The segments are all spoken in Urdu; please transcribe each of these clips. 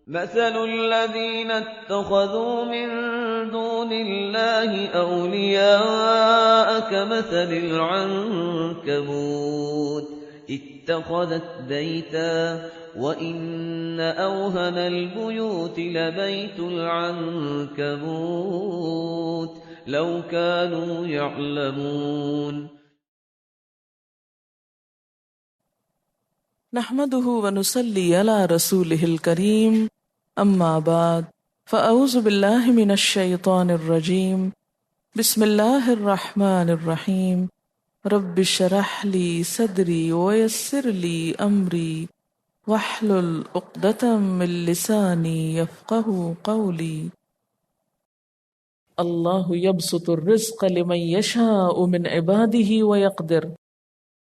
مثل الذين اتخذوا من دون الله أولياء كمثل العنكبوت اتخذت بيتا وإن أوهن البيوت لبيت العنكبوت لو كانوا يعلمون. نحمده ونصلي على رسوله الكريم اما بعد فاعوذ بالله من الشيطان الرجيم بسم الله الرحمن الرحيم رب اشرح لي صدري ويسر لي امري واحلل عقدة من لساني يفقهوا قولي. الله يبسط الرزق لمن يشاء من عباده ويقدر.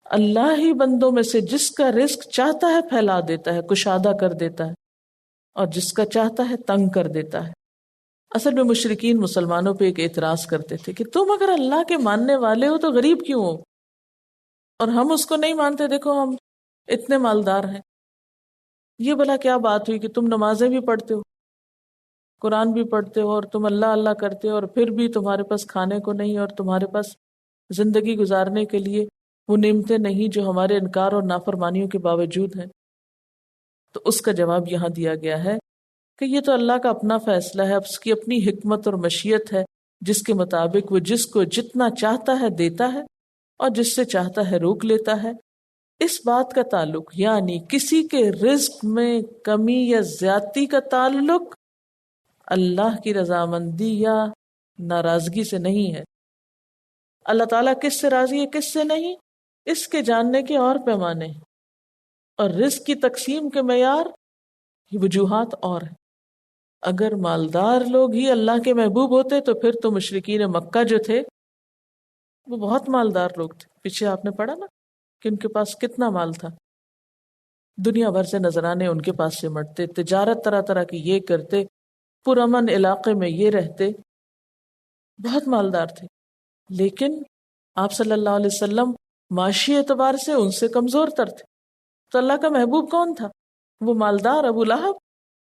اللہ ہی بندوں میں سے جس کا رزق چاہتا ہے پھیلا دیتا ہے، کشادہ کر دیتا ہے، اور جس کا چاہتا ہے تنگ کر دیتا ہے۔ اصل میں مشرکین مسلمانوں پہ ایک اعتراض کرتے تھے کہ تم اگر اللہ کے ماننے والے ہو تو غریب کیوں ہو، اور ہم اس کو نہیں مانتے، دیکھو ہم اتنے مالدار ہیں۔ یہ بھلا کیا بات ہوئی کہ تم نمازیں بھی پڑھتے ہو، قرآن بھی پڑھتے ہو، اور تم اللہ اللہ کرتے ہو، اور پھر بھی تمہارے پاس کھانے کو نہیں، اور تمہارے پاس زندگی گزارنے کے لیے وہ نعمتیں نہیں جو ہمارے انکار اور نافرمانیوں کے باوجود ہیں۔ تو اس کا جواب یہاں دیا گیا ہے کہ یہ تو اللہ کا اپنا فیصلہ ہے، اس کی اپنی حکمت اور مشیت ہے، جس کے مطابق وہ جس کو جتنا چاہتا ہے دیتا ہے اور جس سے چاہتا ہے روک لیتا ہے۔ اس بات کا تعلق یعنی کسی کے رزق میں کمی یا زیادتی کا تعلق اللہ کی رضامندی یا ناراضگی سے نہیں ہے۔ اللہ تعالیٰ کس سے راضی ہے کس سے نہیں، اس کے جاننے کے اور پیمانے ہیں، اور رزق کی تقسیم کے معیار وجوہات اور ہیں۔ اگر مالدار لوگ ہی اللہ کے محبوب ہوتے تو پھر تو مشرکین مکہ جو تھے وہ بہت مالدار لوگ تھے۔ پیچھے آپ نے پڑھا نا کہ ان کے پاس کتنا مال تھا، دنیا بھر سے نذرانے ان کے پاس سے مٹتے، تجارت طرح طرح کی یہ کرتے، پرامن علاقے میں یہ رہتے، بہت مالدار تھے۔ لیکن آپ صلی اللہ علیہ وسلم معاشی اعتبار سے ان سے کمزور تر تھے، تو اللہ کا محبوب کون تھا؟ وہ مالدار ابو لہب؟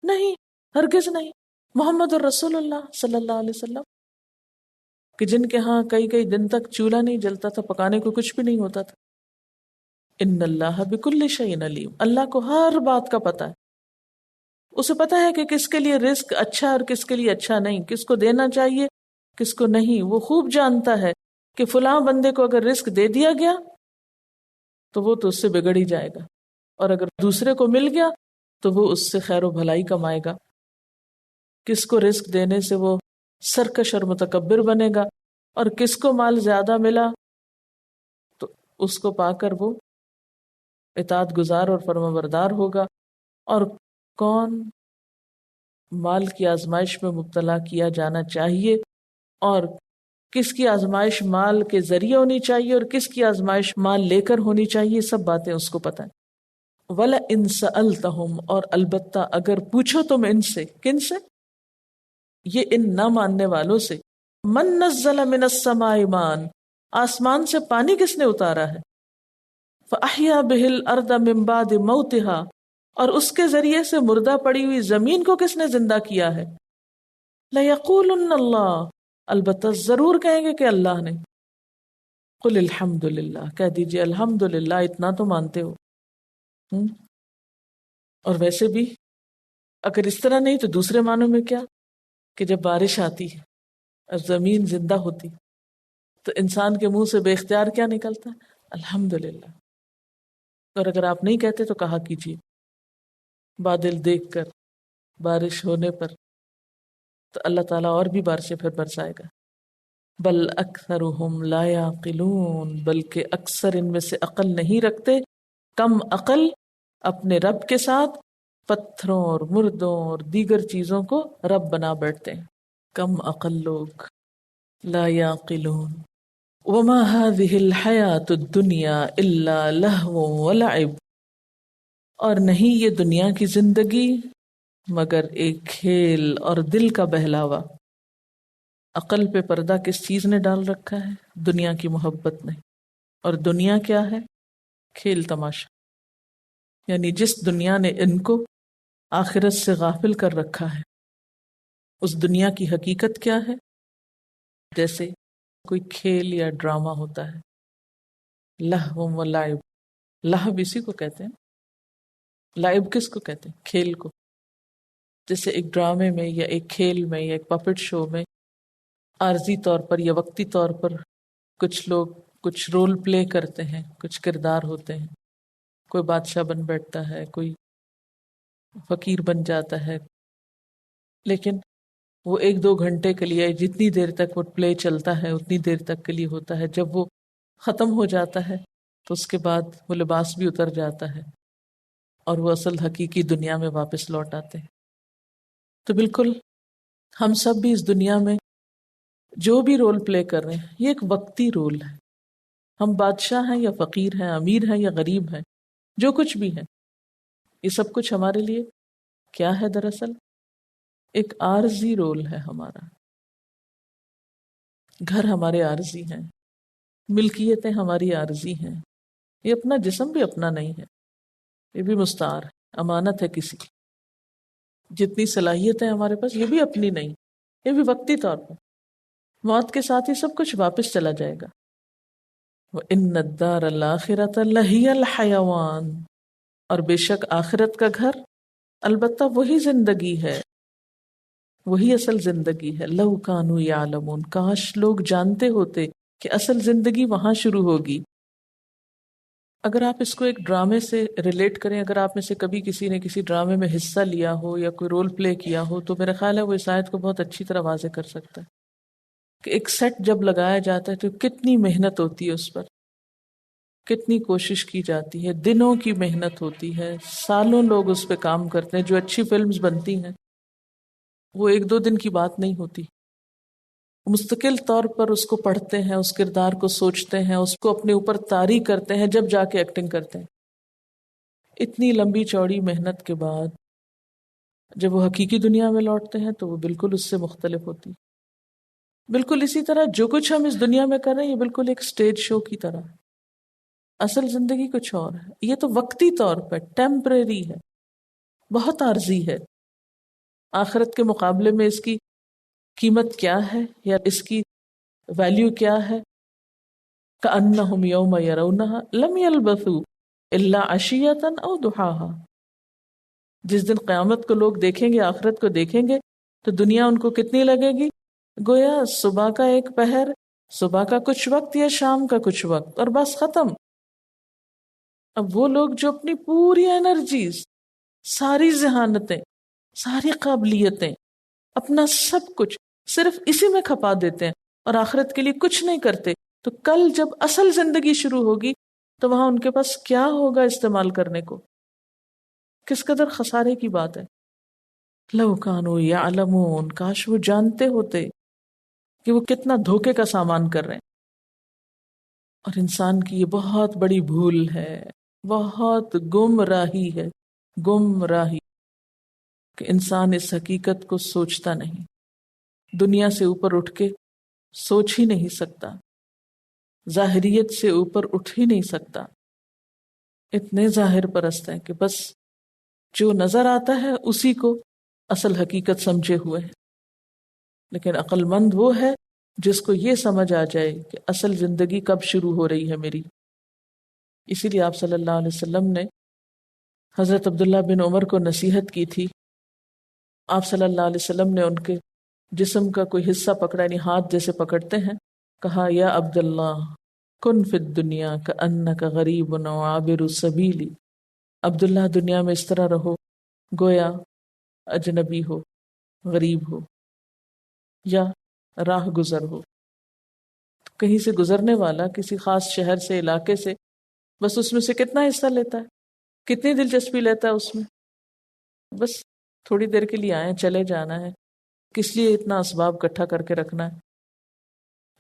نہیں، ہرگز نہیں، محمد الرسول اللہ صلی اللہ علیہ وسلم، کہ جن کے ہاں کئی کئی دن تک چولہا نہیں جلتا تھا، پکانے کو کچھ بھی نہیں ہوتا تھا۔ ان اللہ بکل شیء علیم، اللہ کو ہر بات کا پتہ ہے، اسے پتہ ہے کہ کس کے لیے رزق اچھا اور کس کے لیے اچھا نہیں، کس کو دینا چاہیے کس کو نہیں۔ وہ خوب جانتا ہے کہ فلاں بندے کو اگر رزق دے دیا گیا تو وہ تو اس سے بگڑ ہی جائے گا، اور اگر دوسرے کو مل گیا تو وہ اس سے خیر و بھلائی کمائے گا۔ کس کو رزق دینے سے وہ سرکش اور متکبر بنے گا، اور کس کو مال زیادہ ملا تو اس کو پا کر وہ اطاعت گزار اور فرمانبردار ہوگا، اور کون مال کی آزمائش میں مبتلا کیا جانا چاہیے اور کس کی آزمائش مال کے ذریعے ہونی چاہیے اور کس کی آزمائش مال لے کر ہونی چاہیے، سب باتیں اس کو پتہ ہیں۔ وَلَئِن سَأَلْتَهُمْ، اور البتہ اگر پوچھو تم ان سے، کن سے؟ یہ ان نہ ماننے والوں سے، من نزل من السماء ماء، آسمان سے پانی کس نے اتارا ہے؟ فَأَحْيَا بِهِ الْأَرْضَ مِن بَعْدِ مَوْتِهَا، اور اس کے ذریعے سے مردہ پڑی ہوئی زمین کو کس نے زندہ کیا ہے؟ لَيَقُولُنَّ اللَّهُ، البتہ ضرور کہیں گے کہ اللہ نے۔ قُلِ الْحَمْدُ لِلَّهِ، کہہ دیجئے الحمدللہ، اتنا تو مانتے ہو۔ اور ویسے بھی اگر اس طرح نہیں تو دوسرے معنوں میں کیا، کہ جب بارش آتی ہے اور زمین زندہ ہوتی تو انسان کے منہ سے بے اختیار کیا نکلتا ہے؟ الحمدللہ۔ اور اگر آپ نہیں کہتے تو کہا کیجیے، بادل دیکھ کر، بارش ہونے پر تو اللہ تعالیٰ اور بھی بارشیں پھر برسائے گا۔ بل اکثرهم لا یعقلون، بلکہ اکثر ان میں سے عقل نہیں رکھتے، کم عقل اپنے رب کے ساتھ پتھروں اور مردوں اور دیگر چیزوں کو رب بنا بیٹھتے ہیں۔ کم عقل لوگ، لا یعقلون۔ وما هذه الحیاۃ الدنیا الا لہو ولعب، اور نہیں یہ دنیا کی زندگی مگر ایک کھیل اور دل کا بہلاوا۔ عقل پہ پردہ کس چیز نے ڈال رکھا ہے؟ دنیا کی محبت نے۔ اور دنیا کیا ہے؟ کھیل تماشا۔ یعنی جس دنیا نے ان کو آخرت سے غافل کر رکھا ہے. اس دنیا کی حقیقت کیا ہے؟ جیسے کوئی کھیل یا ڈرامہ ہوتا ہے، لہو و لعب. لہب اسی کو کہتے ہیں، لعب کس کو کہتے ہیں؟ کھیل کو. جیسے ایک ڈرامے میں یا ایک کھیل میں یا ایک پپٹ شو میں عارضی طور پر یا وقتی طور پر کچھ لوگ کچھ رول پلے کرتے ہیں، کچھ کردار ہوتے ہیں. کوئی بادشاہ بن بیٹھتا ہے، کوئی فقیر بن جاتا ہے، لیکن وہ 1-2 گھنٹے کے لیے، جتنی دیر تک وہ پلے چلتا ہے اتنی دیر تک کے لیے ہوتا ہے. جب وہ ختم ہو جاتا ہے تو اس کے بعد وہ لباس بھی اتر جاتا ہے اور وہ اصل حقیقی دنیا میں واپس لوٹ آتے ہیں. تو بالکل ہم سب بھی اس دنیا میں جو بھی رول پلے کر رہے ہیں یہ ایک وقتی رول ہے. ہم بادشاہ ہیں یا فقیر ہیں، امیر ہیں یا غریب ہیں، جو کچھ بھی ہیں، یہ سب کچھ ہمارے لیے کیا ہے؟ دراصل ایک عارضی رول ہے ہمارا. گھر ہمارے عارضی ہیں، ملکیتیں ہماری عارضی ہیں. یہ اپنا جسم بھی اپنا نہیں ہے، یہ بھی مستعار ہے، امانت ہے کسی کی. جتنی صلاحیتیں ہمارے پاس یہ بھی اپنی نہیں، یہ بھی وقتی طور پر. موت کے ساتھ ہی سب کچھ واپس چلا جائے گا. وَإِنَّ الدَّارَ الْآخِرَةَ لَهِيَ الْحَيَوَانُ، اور بے شک آخرت کا گھر البتہ وہی زندگی ہے، وہی اصل زندگی ہے. لَوْ كَانُوا يَعْلَمُونَ، کاش لوگ جانتے ہوتے کہ اصل زندگی وہاں شروع ہوگی. اگر آپ اس کو ایک ڈرامے سے ریلیٹ کریں، اگر آپ میں سے کبھی کسی نے کسی ڈرامے میں حصہ لیا ہو یا کوئی رول پلے کیا ہو تو میرا خیال ہے وہ اس آیت کو بہت اچھی طرح واضح کر سکتا ہے کہ ایک سیٹ جب لگایا جاتا ہے تو کتنی محنت ہوتی ہے، اس پر کتنی کوشش کی جاتی ہے، دنوں کی محنت ہوتی ہے، سالوں لوگ اس پہ کام کرتے ہیں. جو اچھی فلمز بنتی ہیں وہ 1-2 دن کی بات نہیں ہوتی. مستقل طور پر اس کو پڑھتے ہیں، اس کردار کو سوچتے ہیں، اس کو اپنے اوپر طاری کرتے ہیں، جب جا کے ایکٹنگ کرتے ہیں. اتنی لمبی چوڑی محنت کے بعد جب وہ حقیقی دنیا میں لوٹتے ہیں تو وہ بالکل اس سے مختلف ہوتی. بالکل اسی طرح جو کچھ ہم اس دنیا میں کر رہے ہیں یہ بالکل ایک سٹیج شو کی طرح ہے. اصل زندگی کچھ اور ہے. یہ تو وقتی طور پر ٹیمپریری ہے، بہت عارضی ہے. آخرت کے مقابلے میں اس کی قیمت کیا ہے یا اس کی ویلیو کیا ہے؟ کأنہم یوم یرونہا لم یلبثوا الا عشیۃ او ضحاہا. جس دن قیامت کو لوگ دیکھیں گے، آخرت کو دیکھیں گے، تو دنیا ان کو کتنی لگے گی؟ گویا صبح کا ایک پہر، صبح کا کچھ وقت یا شام کا کچھ وقت، اور بس ختم. اب وہ لوگ جو اپنی پوری انرجیز، ساری ذہانتیں، ساری قابلیتیں، اپنا سب کچھ صرف اسی میں کھپا دیتے ہیں اور آخرت کے لیے کچھ نہیں کرتے، تو کل جب اصل زندگی شروع ہوگی تو وہاں ان کے پاس کیا ہوگا استعمال کرنے کو؟ کس قدر خسارے کی بات ہے. لو کانوا یعلمون، کاش وہ جانتے ہوتے کہ وہ کتنا دھوکے کا سامان کر رہے ہیں. اور انسان کی یہ بہت بڑی بھول ہے، بہت گمراہی ہے، گمراہی، کہ انسان اس حقیقت کو سوچتا نہیں، دنیا سے اوپر اٹھ کے سوچ ہی نہیں سکتا، ظاہریت سے اوپر اٹھ ہی نہیں سکتا. اتنے ظاہر پرست ہیں کہ بس جو نظر آتا ہے اسی کو اصل حقیقت سمجھے ہوئے ہیں. لیکن عقل مند وہ ہے جس کو یہ سمجھ آ جائے کہ اصل زندگی کب شروع ہو رہی ہے میری. اسی لیے آپ صلی اللہ علیہ وسلم نے حضرت عبداللہ بن عمر کو نصیحت کی تھی. آپ صلی اللہ علیہ وسلم نے ان کے جسم کا کوئی حصہ پکڑا، یعنی ہاتھ جیسے پکڑتے ہیں، کہا یا عبداللہ کن فی الدنیا کأنک غریب و عابر السبیل. عبداللہ دنیا میں اس طرح رہو گویا اجنبی ہو، غریب ہو یا راہ گزر ہو. کہیں سے گزرنے والا کسی خاص شہر سے، علاقے سے، بس اس میں سے کتنا حصہ لیتا ہے، کتنی دلچسپی لیتا ہے اس میں. بس تھوڑی دیر کے لیے آئے، چلے جانا ہے، کس لیے اتنا اسباب اکٹھا کر کے رکھنا ہے.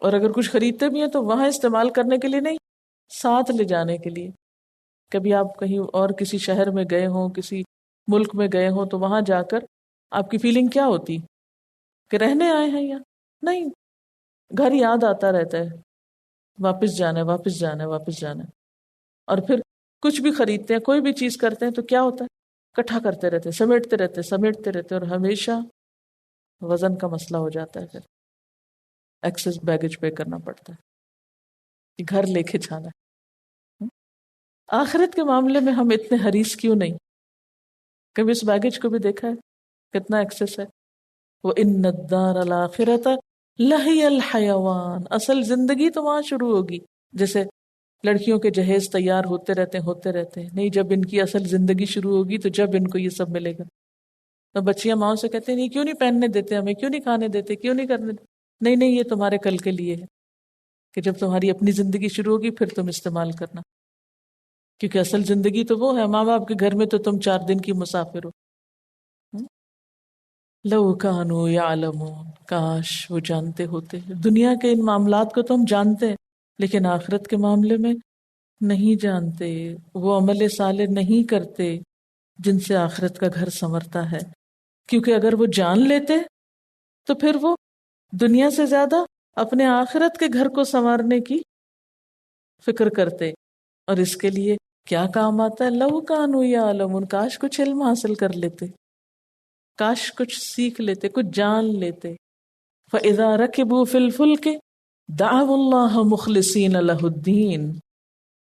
اور اگر کچھ خریدتے بھی ہیں تو وہاں استعمال کرنے کے لیے نہیں، ساتھ لے جانے کے لیے. کبھی آپ کہیں اور کسی شہر میں گئے ہوں، کسی ملک میں گئے ہوں، تو وہاں جا کر آپ کی فیلنگ کیا ہوتی کہ رہنے آئے ہیں یا نہیں؟ گھر یاد آتا رہتا ہے، واپس جانا ہے، واپس جانا ہے، واپس جانا ہے. اور پھر کچھ بھی خریدتے ہیں، کوئی بھی چیز کرتے ہیں تو کیا ہوتا ہے؟ اکٹھا کرتے رہتے، سمیٹتے رہتے اور ہمیشہ وزن کا مسئلہ ہو جاتا ہے، پھر ایکسس بیگیج پے کرنا پڑتا ہے کہ گھر لے کے جانا ہے۔ آخرت کے معاملے میں ہم اتنے حریص کیوں نہیں؟ کبھی اس بیگیج کو بھی دیکھا ہے کتنا ایکسس ہے؟ وَإِنَّ الدَّارَ الْآخِرَةَ لَهِيَ الْحَيَوَانُ، اصل زندگی تو وہاں شروع ہوگی۔ جیسے لڑکیوں کے جہیز تیار ہوتے رہتے ہیں، نہیں جب ان کی اصل زندگی شروع ہوگی تو جب ان کو یہ سب ملے گا۔ تو بچیاں ماؤں سے کہتے ہیں نہیں کیوں نہیں پہننے دیتے ہمیں، کیوں نہیں کھانے دیتے، کیوں نہیں کرنے دیتے؟ نہیں یہ تمہارے کل کے لیے ہے کہ جب تمہاری اپنی زندگی شروع ہوگی پھر تم استعمال کرنا، کیونکہ اصل زندگی تو وہ ہے، ماں باپ کے گھر میں تو تم 4 دن کی مسافر ہو۔ لو کانوا یعلمون، کاش وہ جانتے ہوتے۔ دنیا کے ان معاملات کو تو ہم جانتے ہیں لیکن آخرت کے معاملے میں نہیں جانتے، وہ عمل صالح نہیں کرتے جن سے آخرت کا گھر سنورتا ہے، کیونکہ اگر وہ جان لیتے تو پھر وہ دنیا سے زیادہ اپنے آخرت کے گھر کو سنوارنے کی فکر کرتے، اور اس کے لیے کیا کام آتا ہے؟ لو کانوا یعلمون، کاش کچھ علم حاصل کر لیتے، کاش کچھ سیکھ لیتے، کچھ جان لیتے۔ فَإِذَا رَكِبُوا فِي الْفُلْكِ دَعَوُا اللَّهَ مُخْلِصِينَ لَهُ الدِّينَ،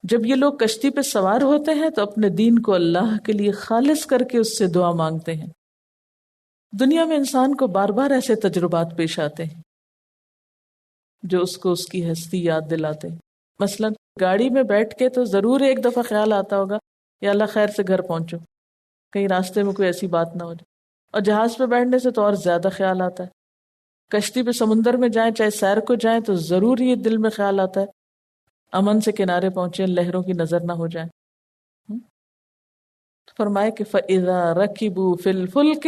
جب یہ لوگ کشتی پہ سوار ہوتے ہیں تو اپنے دین کو اللہ کے لیے خالص کر کے اس سے دعا مانگتے ہیں۔ دنیا میں انسان کو بار بار ایسے تجربات پیش آتے ہیں جو اس کو اس کی ہستی یاد دلاتے ہیں۔ مثلا گاڑی میں بیٹھ کے تو ضرور ایک دفعہ خیال آتا ہوگا یا اللہ خیر سے گھر پہنچو، کہیں راستے میں کوئی ایسی بات نہ ہو جائے، اور جہاز پہ بیٹھنے سے تو اور زیادہ خیال آتا ہے۔ کشتی پہ سمندر میں جائیں چاہے سیر کو جائیں تو ضرور یہ دل میں خیال آتا ہے امن سے کنارے پہنچے، لہروں کی نظر نہ ہو جائیں۔ تو فرمائے کہ فَإِذَا رَكِبُوا فِي الْفُلْكِ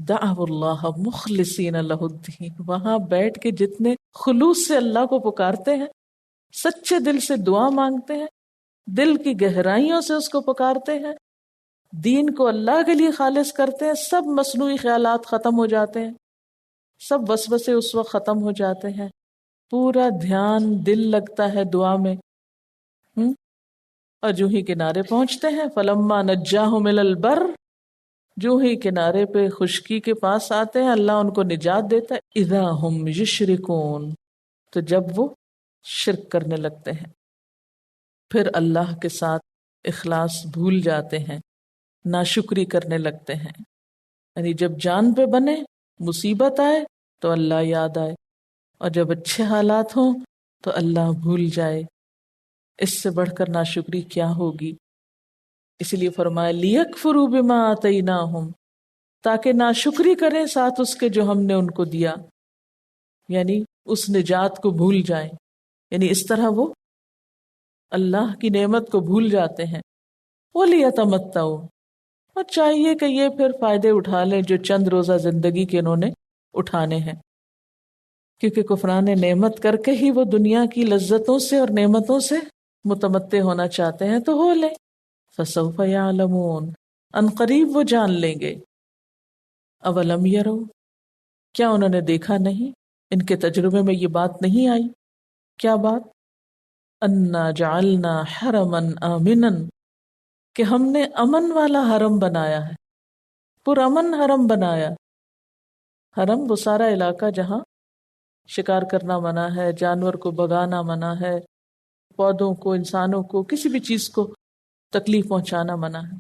دَعَوُا اللَّهَ مُخْلِصِينَ لَهُ الدِّينَ، وہاں بیٹھ کے جتنے خلوص سے اللہ کو پکارتے ہیں، سچے دل سے دعا مانگتے ہیں، دل کی گہرائیوں سے اس کو پکارتے ہیں، دین کو اللہ کے لیے خالص کرتے ہیں، سب مصنوعی خیالات ختم ہو جاتے ہیں، سب وسوسے اس وقت ختم ہو جاتے ہیں، پورا دھیان دل لگتا ہے دعا میں، اور جو ہی کنارے پہنچتے ہیں فلما نجاہم الی البر، جو ہی کنارے پہ خشکی کے پاس آتے ہیں اللہ ان کو نجات دیتا ہے، اذا ہم یشرکون، تو جب وہ شرک کرنے لگتے ہیں، پھر اللہ کے ساتھ اخلاص بھول جاتے ہیں، ناشکری کرنے لگتے ہیں۔ یعنی جب جان پہ بنے، مصیبت آئے تو اللہ یاد آئے، اور جب اچھے حالات ہوں تو اللہ بھول جائے۔ اس سے بڑھ کر ناشکری کیا ہوگی؟ اس لیے فرمایا لِيَكْفُرُوا بِمَا آتَيْنَاهُمْ، تاکہ ناشکری کریں ساتھ اس کے جو ہم نے ان کو دیا، یعنی اس نجات کو بھول جائیں، یعنی اس طرح وہ اللہ کی نعمت کو بھول جاتے ہیں۔ وَلِيَتَمَتَّعُوا، اور چاہیے کہ یہ پھر فائدے اٹھا لیں جو چند روزہ زندگی کے انہوں نے اٹھانے ہیں، کیونکہ کفران نعمت کر کے ہی وہ دنیا کی لذتوں سے اور نعمتوں سے متمتع ہونا چاہتے ہیں، تو ہو لیں۔ فَسَوْفَ يَعْلَمُونَ، ان قریب وہ جان لیں گے۔ اولم یرو، کیا انہوں نے دیکھا نہیں، ان کے تجربے میں یہ بات نہیں آئی؟ کیا بات؟ انا جعلنا حرما آمنا، کہ ہم نے امن والا حرم بنایا ہے، پرامن حرم بنایا۔ حرم وہ سارا علاقہ جہاں شکار کرنا منع ہے، جانور کو بھگانا منع ہے، پودوں کو، انسانوں کو، کسی بھی چیز کو تکلیف پہنچانا منع ہے۔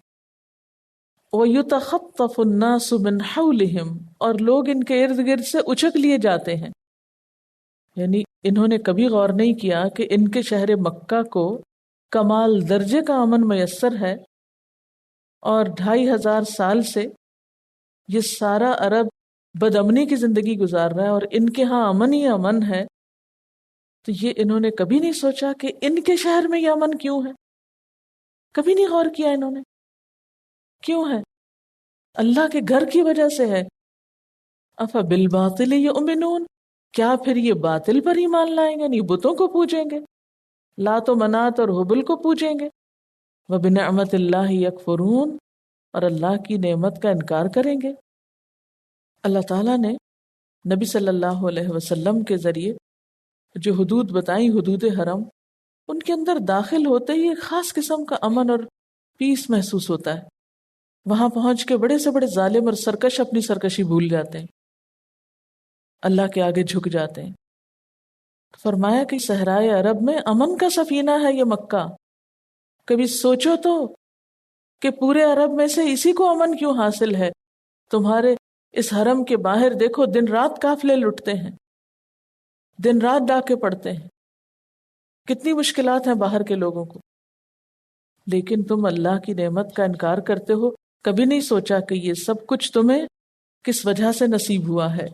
وَيُتَخَطَّفُ النَّاسُ مِنْ حَوْلِهِمْ، اور لوگ ان کے ارد گرد سے اچک لیے جاتے ہیں۔ یعنی انہوں نے کبھی غور نہیں کیا کہ ان کے شہر مکہ کو کمال درجے کا امن میسر ہے، اور 2500 سال سے یہ سارا عرب بدامنی کی زندگی گزار رہا ہے اور ان کے ہاں امن ہی امن ہے، تو یہ انہوں نے کبھی نہیں سوچا کہ ان کے شہر میں یہ امن کیوں ہے؟ کبھی نہیں غور کیا انہوں نے کیوں ہے؟ اللہ کے گھر کی وجہ سے ہے۔ افبالباطل یؤمنون، کیا پھر یہ باطل پر ایمان لائیں گے، نہیں بتوں کو پوجیں گے، لات و منات اور حبل کو پوجیں گے۔ وبنعمت اللہ یکفرون، اور اللہ کی نعمت کا انکار کریں گے۔ اللہ تعالیٰ نے نبی صلی اللہ علیہ وسلم کے ذریعے جو حدود بتائیں، حدود حرم، ان کے اندر داخل ہوتے ہی ایک خاص قسم کا امن اور پیس محسوس ہوتا ہے۔ وہاں پہنچ کے بڑے سے بڑے ظالم اور سرکش اپنی سرکشی بھول جاتے ہیں، اللہ کے آگے جھک جاتے ہیں۔ فرمایا کہ صحرائے عرب میں امن کا سفینہ ہے یہ مکہ، کبھی سوچو تو کہ پورے عرب میں سے اسی کو امن کیوں حاصل ہے؟ تمہارے اس حرم کے باہر دیکھو، دن رات قافلے لٹتے ہیں، دن رات ڈاکے پڑتے ہیں، کتنی مشکلات ہیں باہر کے لوگوں کو، لیکن تم اللہ کی نعمت کا انکار کرتے ہو۔ کبھی نہیں سوچا کہ یہ سب کچھ تمہیں کس وجہ سے نصیب ہوا ہے،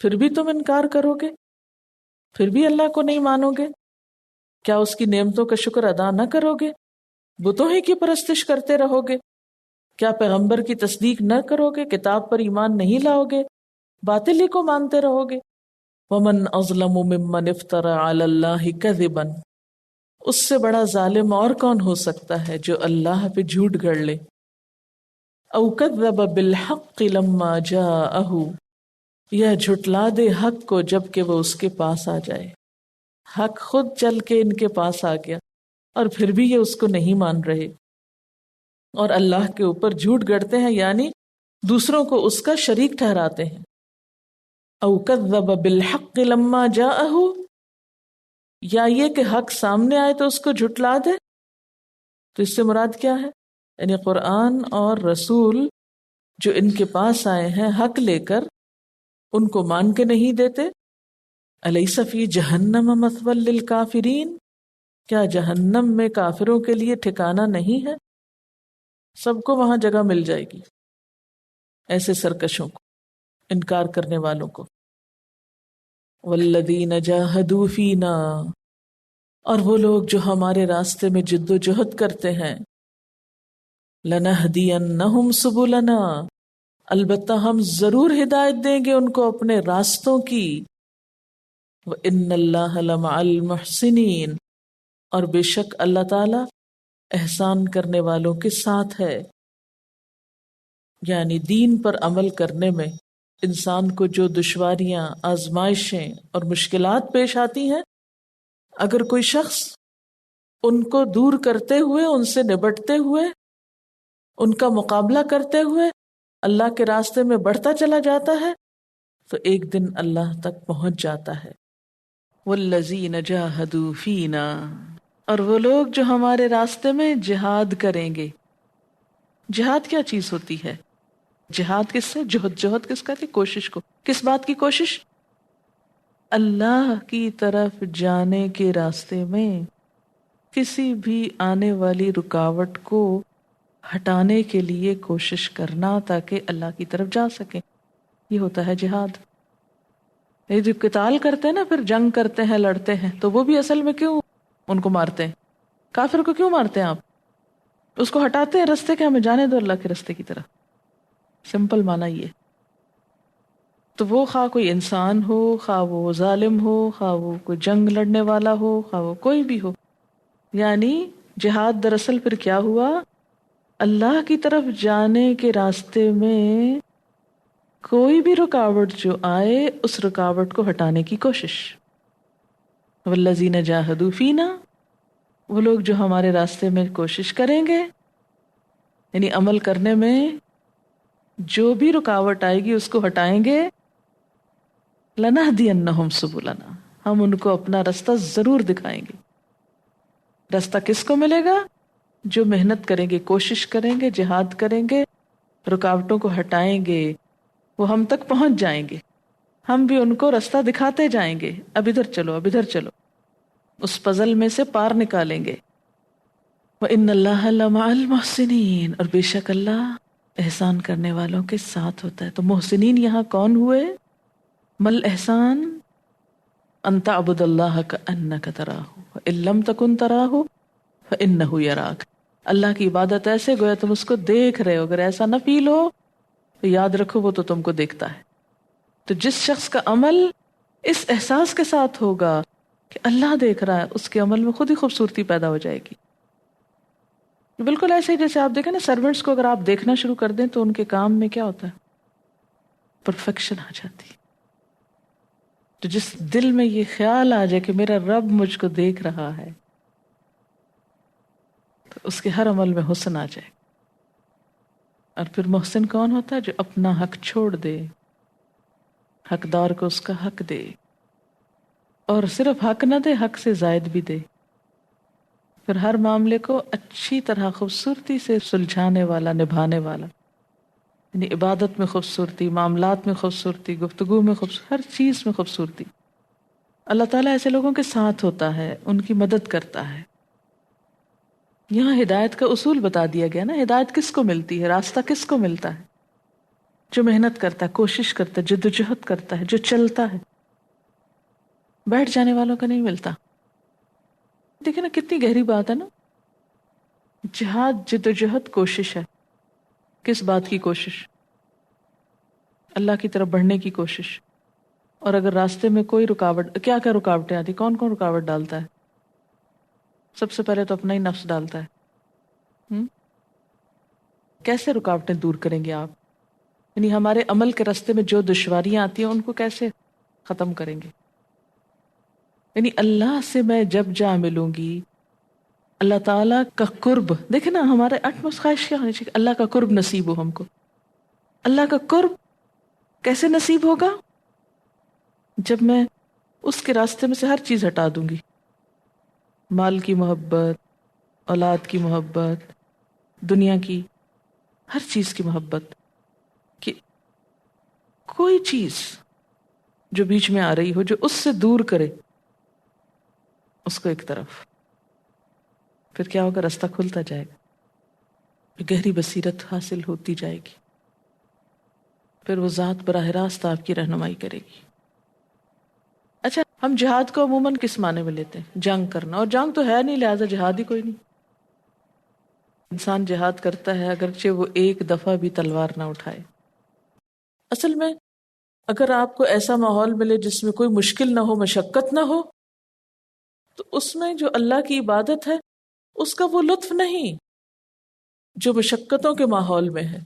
پھر بھی تم انکار کرو گے، پھر بھی اللہ کو نہیں مانو گے؟ کیا اس کی نعمتوں کا شکر ادا نہ کرو گے؟ بتوں ہی کی پرستش کرتے رہو گے؟ کیا پیغمبر کی تصدیق نہ کرو گے؟ کتاب پر ایمان نہیں لاؤ گے؟ باطل ہی کو مانتے رہو گے؟ وَمَنْ أَظْلَمُ مِمَّنِ افْتَرَى عَلَى اللَّهِ كَذِبًا، اس سے بڑا ظالم اور کون ہو سکتا ہے جو اللہ پہ جھوٹ گڑ لے۔ أَوْ كَذَّبَ بِالْحَقِّ لَمَّا جَاءَهُ، یا جھٹلا دے حق کو جب کہ وہ اس کے پاس آ جائے۔ حق خود چل کے ان کے پاس آ گیا اور پھر بھی یہ اس کو نہیں مان رہے اور اللہ کے اوپر جھوٹ گڑتے ہیں، یعنی دوسروں کو اس کا شریک ٹھہراتے ہیں۔ او کذب بالحق لما جاءہ، یا یہ کہ حق سامنے آئے تو اس کو جھٹلا دے۔ تو اس سے مراد کیا ہے؟ یعنی قرآن اور رسول جو ان کے پاس آئے ہیں حق لے کر، ان کو مان کے نہیں دیتے۔ الیس فی جہنم مثوی للکافرین، کیا جہنم میں کافروں کے لیے ٹھکانہ نہیں ہے؟ سب کو وہاں جگہ مل جائے گی، ایسے سرکشوں کو، انکار کرنے والوں کو۔ والذین جاہدوا فینا، اور وہ لوگ جو ہمارے راستے میں جد و جہد کرتے ہیں، لنہدینہم سبلنا، البتہ ہم ضرور ہدایت دیں گے ان کو اپنے راستوں کی۔ وَإِنَّ اللَّهَ لَمَعَ الْمُحْسِنِينَ، اور بے شک اللہ تعالی احسان کرنے والوں کے ساتھ ہے۔ یعنی دین پر عمل کرنے میں انسان کو جو دشواریاں، آزمائشیں اور مشکلات پیش آتی ہیں، اگر کوئی شخص ان کو دور کرتے ہوئے، ان سے نبٹتے ہوئے، ان کا مقابلہ کرتے ہوئے اللہ کے راستے میں بڑھتا چلا جاتا ہے تو ایک دن اللہ تک پہنچ جاتا ہے۔ والذین جاہدوا فینا، اور وہ لوگ جو ہمارے راستے میں جہاد کریں گے۔ جہاد کیا چیز ہوتی ہے؟ جہاد کس سے؟ جہد کس کا؟ کوشش کو۔ کس بات کی کوشش؟ اللہ کی طرف جانے کے راستے میں کسی بھی آنے والی رکاوٹ کو ہٹانے کے لیے کوشش کرنا تاکہ اللہ کی طرف جا سکیں، یہ ہوتا ہے جہاد۔ یہ جو قتال کرتے ہیں نا، پھر جنگ کرتے ہیں، لڑتے ہیں، تو وہ بھی اصل میں کیوں ان کو مارتے ہیں؟ کافر کو کیوں مارتے ہیں آپ؟ اس کو ہٹاتے ہیں رستے کے، ہمیں جانے دو اللہ کے رستے کی طرف۔ سمپل معنی یہ۔ تو وہ خواہ کوئی انسان ہو، خواہ وہ ظالم ہو، خواہ وہ کوئی جنگ لڑنے والا ہو، خواہ وہ کوئی بھی ہو، یعنی جہاد دراصل پھر کیا ہوا؟ اللہ کی طرف جانے کے راستے میں کوئی بھی رکاوٹ جو آئے، اس رکاوٹ کو ہٹانے کی کوشش۔ والذین جاہدوا فینا، وہ لوگ جو ہمارے راستے میں کوشش کریں گے، یعنی عمل کرنے میں جو بھی رکاوٹ آئے گی اس کو ہٹائیں گے۔ لنہدینہم سبلنا، ہم ان کو اپنا رستہ ضرور دکھائیں گے۔ رستہ کس کو ملے گا؟ جو محنت کریں گے، کوشش کریں گے، جہاد کریں گے، رکاوٹوں کو ہٹائیں گے، وہ ہم تک پہنچ جائیں گے۔ ہم بھی ان کو رستہ دکھاتے جائیں گے، اب ادھر چلو، اب ادھر چلو، اس پزل میں سے پار نکالیں گے۔ وَإِنَّ اللَّهَ لَمَعَ الْمُحْسِنِينَ، اور بے شک اللہ احسان کرنے والوں کے ساتھ ہوتا ہے۔ تو محسنین یہاں کون ہوئے؟ مل احسان ان تعبد اللہ کأنک تراہ فإن لم تکن تراہ فإنہ یراک۔ اللہ کی عبادت ایسے گویا تم اس کو دیکھ رہے ہو، اگر ایسا نہ فیل ہو تو یاد رکھو وہ تو تم کو دیکھتا ہے۔ تو جس شخص کا عمل اس احساس کے ساتھ ہوگا کہ اللہ دیکھ رہا ہے، اس کے عمل میں خود ہی خوبصورتی پیدا ہو جائے گی۔ بالکل ایسے ہی جیسے آپ دیکھیں نا، سرونٹس کو اگر آپ دیکھنا شروع کر دیں تو ان کے کام میں کیا ہوتا ہے؟ پرفیکشن آ جاتی۔ تو جس دل میں یہ خیال آ جائے کہ میرا رب مجھ کو دیکھ رہا ہے، تو اس کے ہر عمل میں حسن آ جائے۔ اور پھر محسن کون ہوتا ہے؟ جو اپنا حق چھوڑ دے، حقدار کو اس کا حق دے، اور صرف حق نہ دے، حق سے زائد بھی دے، پھر ہر معاملے کو اچھی طرح خوبصورتی سے سلجھانے والا، نبھانے والا، یعنی عبادت میں خوبصورتی، معاملات میں خوبصورتی، گفتگو میں خوبصورتی، ہر چیز میں خوبصورتی۔ اللہ تعالیٰ ایسے لوگوں کے ساتھ ہوتا ہے، ان کی مدد کرتا ہے۔ یہاں ہدایت کا اصول بتا دیا گیا نا، ہدایت کس کو ملتی ہے، راستہ کس کو ملتا ہے؟ جو محنت کرتا ہے، کوشش کرتا ہے، جدوجہد کرتا ہے، جو چلتا ہے، بیٹھ جانے والوں کا نہیں ملتا۔ دیکھیں نا کتنی گہری بات ہے نا، جہاد، جدوجہد، کوشش ہے۔ کس بات کی کوشش؟ اللہ کی طرف بڑھنے کی کوشش۔ اور اگر راستے میں کوئی رکاوٹ، کیا کیا رکاوٹیں آتی، کون کون رکاوٹ ڈالتا ہے؟ سب سے پہلے تو اپنا ہی نفس ڈالتا ہے۔ کیسے رکاوٹیں دور کریں گے آپ؟ یعنی ہمارے عمل کے راستے میں جو دشواریاں آتی ہیں ان کو کیسے ختم کریں گے؟ یعنی اللہ سے میں جب جا ملوں گی، اللہ تعالیٰ کا قرب، دیکھیں نا ہمارے اٹموسٹ خواہش کیا ہونی چاہیے؟ اللہ کا قرب نصیب ہو ہم کو۔ اللہ کا قرب کیسے نصیب ہوگا؟ جب میں اس کے راستے میں سے ہر چیز ہٹا دوں گی، مال کی محبت، اولاد کی محبت، دنیا کی ہر چیز کی محبت، کہ کوئی چیز جو بیچ میں آ رہی ہو جو اس سے دور کرے، اس کو ایک طرف، پھر کیا ہوگا؟ راستہ کھلتا جائے گا، گہری بصیرت حاصل ہوتی جائے گی، پھر وہ ذات براہ راست آپ کی رہنمائی کرے گی۔ اچھا، ہم جہاد کو عموماً کس معنی میں لیتے ہیں؟ جنگ کرنا، اور جنگ تو ہے نہیں، لہذا جہاد ہی کوئی نہیں۔ انسان جہاد کرتا ہے اگرچہ وہ ایک دفعہ بھی تلوار نہ اٹھائے۔ اصل میں اگر آپ کو ایسا ماحول ملے جس میں کوئی مشکل نہ ہو، مشقت نہ ہو، تو اس میں جو اللہ کی عبادت ہے اس کا وہ لطف نہیں جو مشقتوں کے ماحول میں ہے،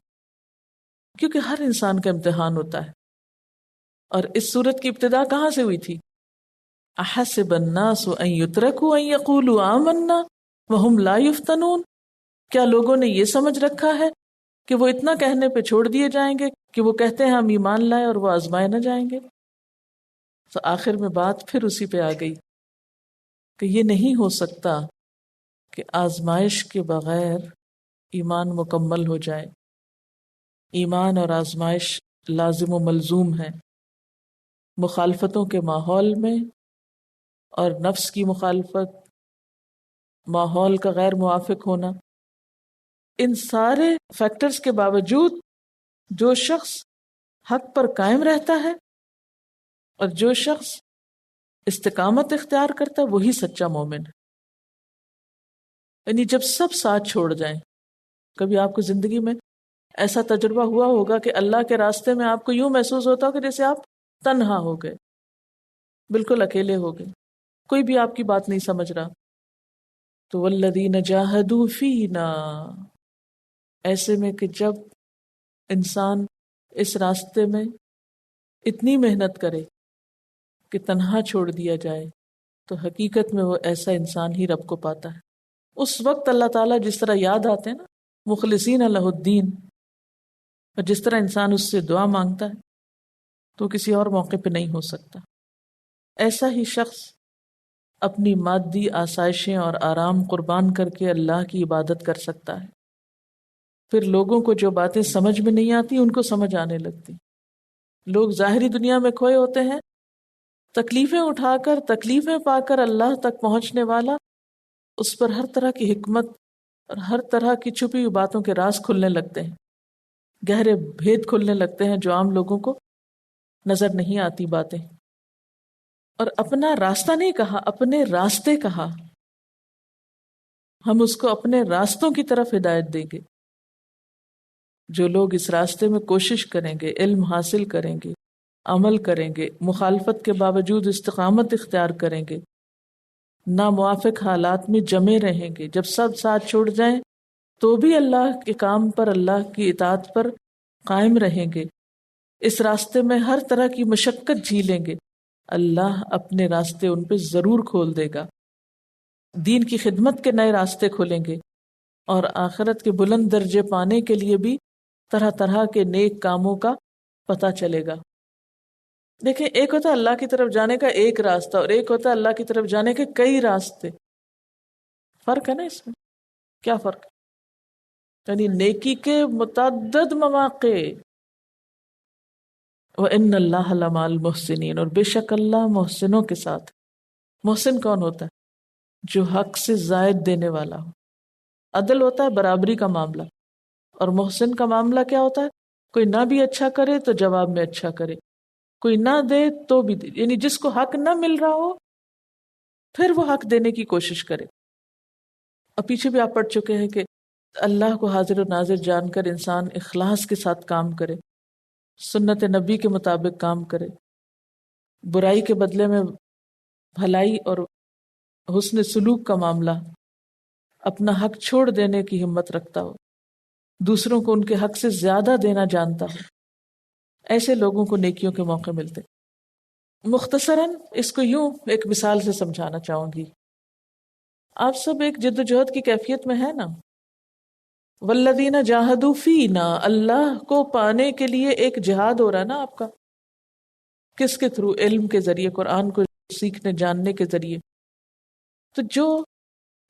کیونکہ ہر انسان کا امتحان ہوتا ہے۔ اور اس سورت کی ابتدا کہاں سے ہوئی تھی؟ احسب الناس ان یترکوا ان یقولوا آمنا وہم لا یفتنون، کیا لوگوں نے یہ سمجھ رکھا ہے کہ وہ اتنا کہنے پہ چھوڑ دیے جائیں گے کہ وہ کہتے ہیں ہم ایمان لائے اور وہ آزمائے نہ جائیں گے؟ تو آخر میں بات پھر اسی پہ آ گئی کہ یہ نہیں ہو سکتا کہ آزمائش کے بغیر ایمان مکمل ہو جائے۔ ایمان اور آزمائش لازم و ملزوم ہے۔ مخالفتوں کے ماحول میں اور نفس کی مخالفت، ماحول کا غیر موافق ہونا، ان سارے فیکٹرز کے باوجود جو شخص حق پر قائم رہتا ہے اور جو شخص استقامت اختیار کرتا ہے وہی سچا مومن ہے۔ یعنی جب سب ساتھ چھوڑ جائیں، کبھی آپ کو زندگی میں ایسا تجربہ ہوا ہوگا کہ اللہ کے راستے میں آپ کو یوں محسوس ہوتا ہو کہ جیسے آپ تنہا ہو گئے، بالکل اکیلے ہو گئے، کوئی بھی آپ کی بات نہیں سمجھ رہا۔ تو والذین جاہدوا فینا، ایسے میں کہ جب انسان اس راستے میں اتنی محنت کرے کہ تنہا چھوڑ دیا جائے، تو حقیقت میں وہ ایسا انسان ہی رب کو پاتا ہے۔ اس وقت اللہ تعالیٰ جس طرح یاد آتے ہیں نا، مخلصین لہ الدین، اور جس طرح انسان اس سے دعا مانگتا ہے تو کسی اور موقع پہ نہیں ہو سکتا۔ ایسا ہی شخص اپنی مادی آسائشیں اور آرام قربان کر کے اللہ کی عبادت کر سکتا ہے۔ پھر لوگوں کو جو باتیں سمجھ میں نہیں آتی ان کو سمجھ آنے لگتی۔ لوگ ظاہری دنیا میں کھوئے ہوتے ہیں، تکلیفیں اٹھا کر، تکلیفیں پا کر اللہ تک پہنچنے والا، اس پر ہر طرح کی حکمت اور ہر طرح کی چھپی ہوئی باتوں کے راز کھلنے لگتے ہیں، گہرے بھید کھلنے لگتے ہیں جو عام لوگوں کو نظر نہیں آتی باتیں۔ اور اپنا راستہ نہیں کہا، اپنے راستے کہا۔ ہم اس کو اپنے راستوں کی طرف ہدایت دیں گے۔ جو لوگ اس راستے میں کوشش کریں گے، علم حاصل کریں گے، عمل کریں گے، مخالفت کے باوجود استقامت اختیار کریں گے، ناموافق حالات میں جمے رہیں گے، جب سب ساتھ چھوڑ جائیں تو بھی اللہ کے کام پر، اللہ کی اطاعت پر قائم رہیں گے، اس راستے میں ہر طرح کی مشقت جھیلیں گے، اللہ اپنے راستے ان پہ ضرور کھول دے گا۔ دین کی خدمت کے نئے راستے کھولیں گے، اور آخرت کے بلند درجے پانے کے لیے بھی طرح طرح کے نیک کاموں کا پتہ چلے گا. دیکھیں، ایک ہوتا ہے اللہ کی طرف جانے کا ایک راستہ، اور ایک ہوتا ہے اللہ کی طرف جانے کے کئی راستے. فرق ہے نا اس میں. کیا فرق؟ یعنی نیکی کے متعدد مواقع. وَإِنَّ اللَّهَ لَمَعَ الْمُحْسِنِينَ، اور بے شک اللہ محسنوں کے ساتھ. محسن کون ہوتا ہے؟ جو حق سے زائد دینے والا ہو. عدل ہوتا ہے برابری کا معاملہ، اور محسن کا معاملہ کیا ہوتا ہے؟ کوئی نہ بھی اچھا کرے تو جواب میں اچھا کرے، کوئی نہ دے تو بھی دے. یعنی جس کو حق نہ مل رہا ہو پھر وہ حق دینے کی کوشش کرے. اور پیچھے بھی آپ پڑھ چکے ہیں کہ اللہ کو حاضر و ناظر جان کر انسان اخلاص کے ساتھ کام کرے، سنت نبی کے مطابق کام کرے، برائی کے بدلے میں بھلائی اور حسن سلوک کا معاملہ، اپنا حق چھوڑ دینے کی ہمت رکھتا ہو، دوسروں کو ان کے حق سے زیادہ دینا جانتا ہو. ایسے لوگوں کو نیکیوں کے موقع ملتے. مختصراً اس کو یوں ایک مثال سے سمجھانا چاہوں گی. آپ سب ایک جد و جہد کی کیفیت میں ہے نا. والذین جاہدوا فینا، اللہ کو پانے کے لیے ایک جہاد ہو رہا ہے نا آپ کا. کس کے تھرو؟ علم کے ذریعے، قرآن کو سیکھنے جاننے کے ذریعے. تو جو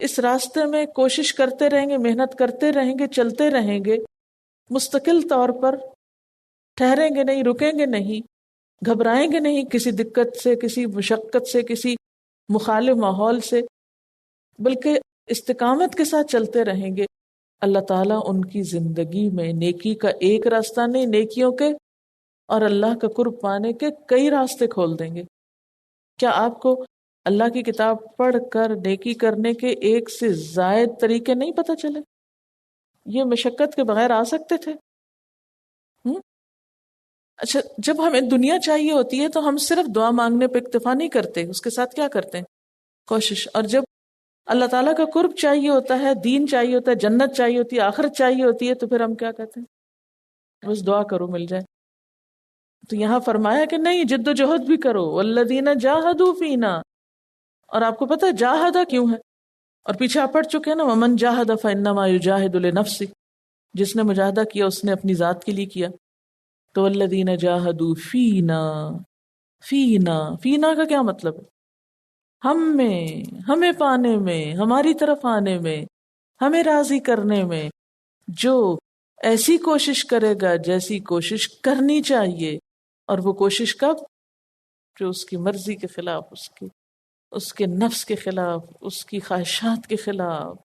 اس راستے میں کوشش کرتے رہیں گے، محنت کرتے رہیں گے، چلتے رہیں گے، مستقل طور پر ٹھہریں گے نہیں، رکیں گے نہیں، گھبرائیں گے نہیں کسی دقت سے، کسی مشقت سے، کسی مخالف ماحول سے، بلکہ استقامت کے ساتھ چلتے رہیں گے، اللہ تعالیٰ ان کی زندگی میں نیکی کا ایک راستہ نہیں، نیکیوں کے اور اللہ کا قرب پانے کے کئی راستے کھول دیں گے. کیا آپ کو اللہ کی کتاب پڑھ کر نیکی کرنے کے ایک سے زائد طریقے نہیں پتہ چلے؟ یہ مشقت کے بغیر آ سکتے تھے. اچھا، جب ہمیں دنیا چاہیے ہوتی ہے تو ہم صرف دعا مانگنے پہ اکتفا نہیں کرتے، اس کے ساتھ کیا کرتے ہیں؟ کوشش. اور جب اللہ تعالیٰ کا قرب چاہیے ہوتا ہے، دین چاہیے ہوتا ہے، جنت چاہیے ہوتی ہے، آخرت چاہیے ہوتی ہے، تو پھر ہم کیا کہتے ہیں؟ بس دعا کرو مل جائے. تو یہاں فرمایا کہ نہیں، جد و جہد بھی کرو. والذین جاہدوا فینا. اور آپ کو پتہ ہے جاہدہ کیوں ہے؟ اور پیچھے آپ پڑھ چکے ہیں نا، ومن جاہد فانما یجاہد لنفسہ. جس نے مجاہدہ کیا اس نے اپنی ذات کے لیے کیا. تو والذین جاہدوا فینا. فینا کا کیا مطلب ہے؟ ہم میں، ہمیں پانے میں، ہماری طرف آنے میں، ہمیں راضی کرنے میں. جو ایسی کوشش کرے گا جیسی کوشش کرنی چاہیے. اور وہ کوشش کب؟ جو اس کی مرضی کے خلاف، اس کے نفس کے خلاف، اس کی خواہشات کے خلاف،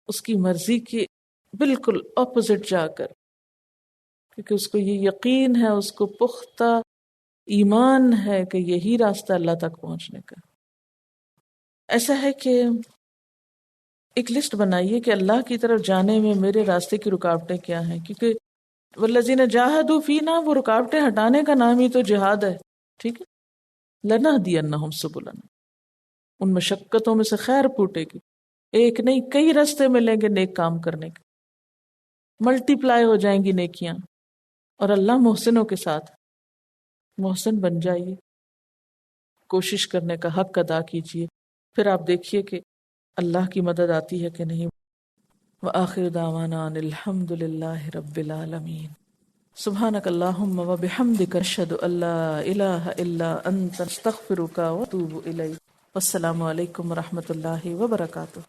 اس کی مرضی کے بالکل اپوزٹ جا کر. کیونکہ اس کو یہ یقین ہے، اس کو پختہ ایمان ہے کہ یہی راستہ اللہ تک پہنچنے کا. ایسا ہے کہ ایک لسٹ بنائیے کہ اللہ کی طرف جانے میں میرے راستے کی رکاوٹیں کیا ہیں. کیونکہ والذین جاہدوا فینا، وہ رکاوٹیں ہٹانے کا نام ہی تو جہاد ہے. ٹھیک ہے، لنہدینہم سبلنا. ان مشقتوں میں سے خیر پھوٹے گی. ایک نہیں، کئی راستے ملیں گے نیک کام کرنے کے. ملٹی پلائی ہو جائیں گی نیکیاں. اور اللہ محسنوں کے ساتھ. محسن بن جائیے، کوشش کرنے کا حق ادا کیجیے، پھر آپ دیکھیے کہ اللہ کی مدد آتی ہے کہ نہیں. وآخر دعوانا ان الحمد للہ رب العالمین. سبحانک اللہم وبحمدک، اشہد ان لا الہ الا انت، استغفرک واتوب الیک. والسلام علیکم ورحمۃ اللہ وبرکاتہ.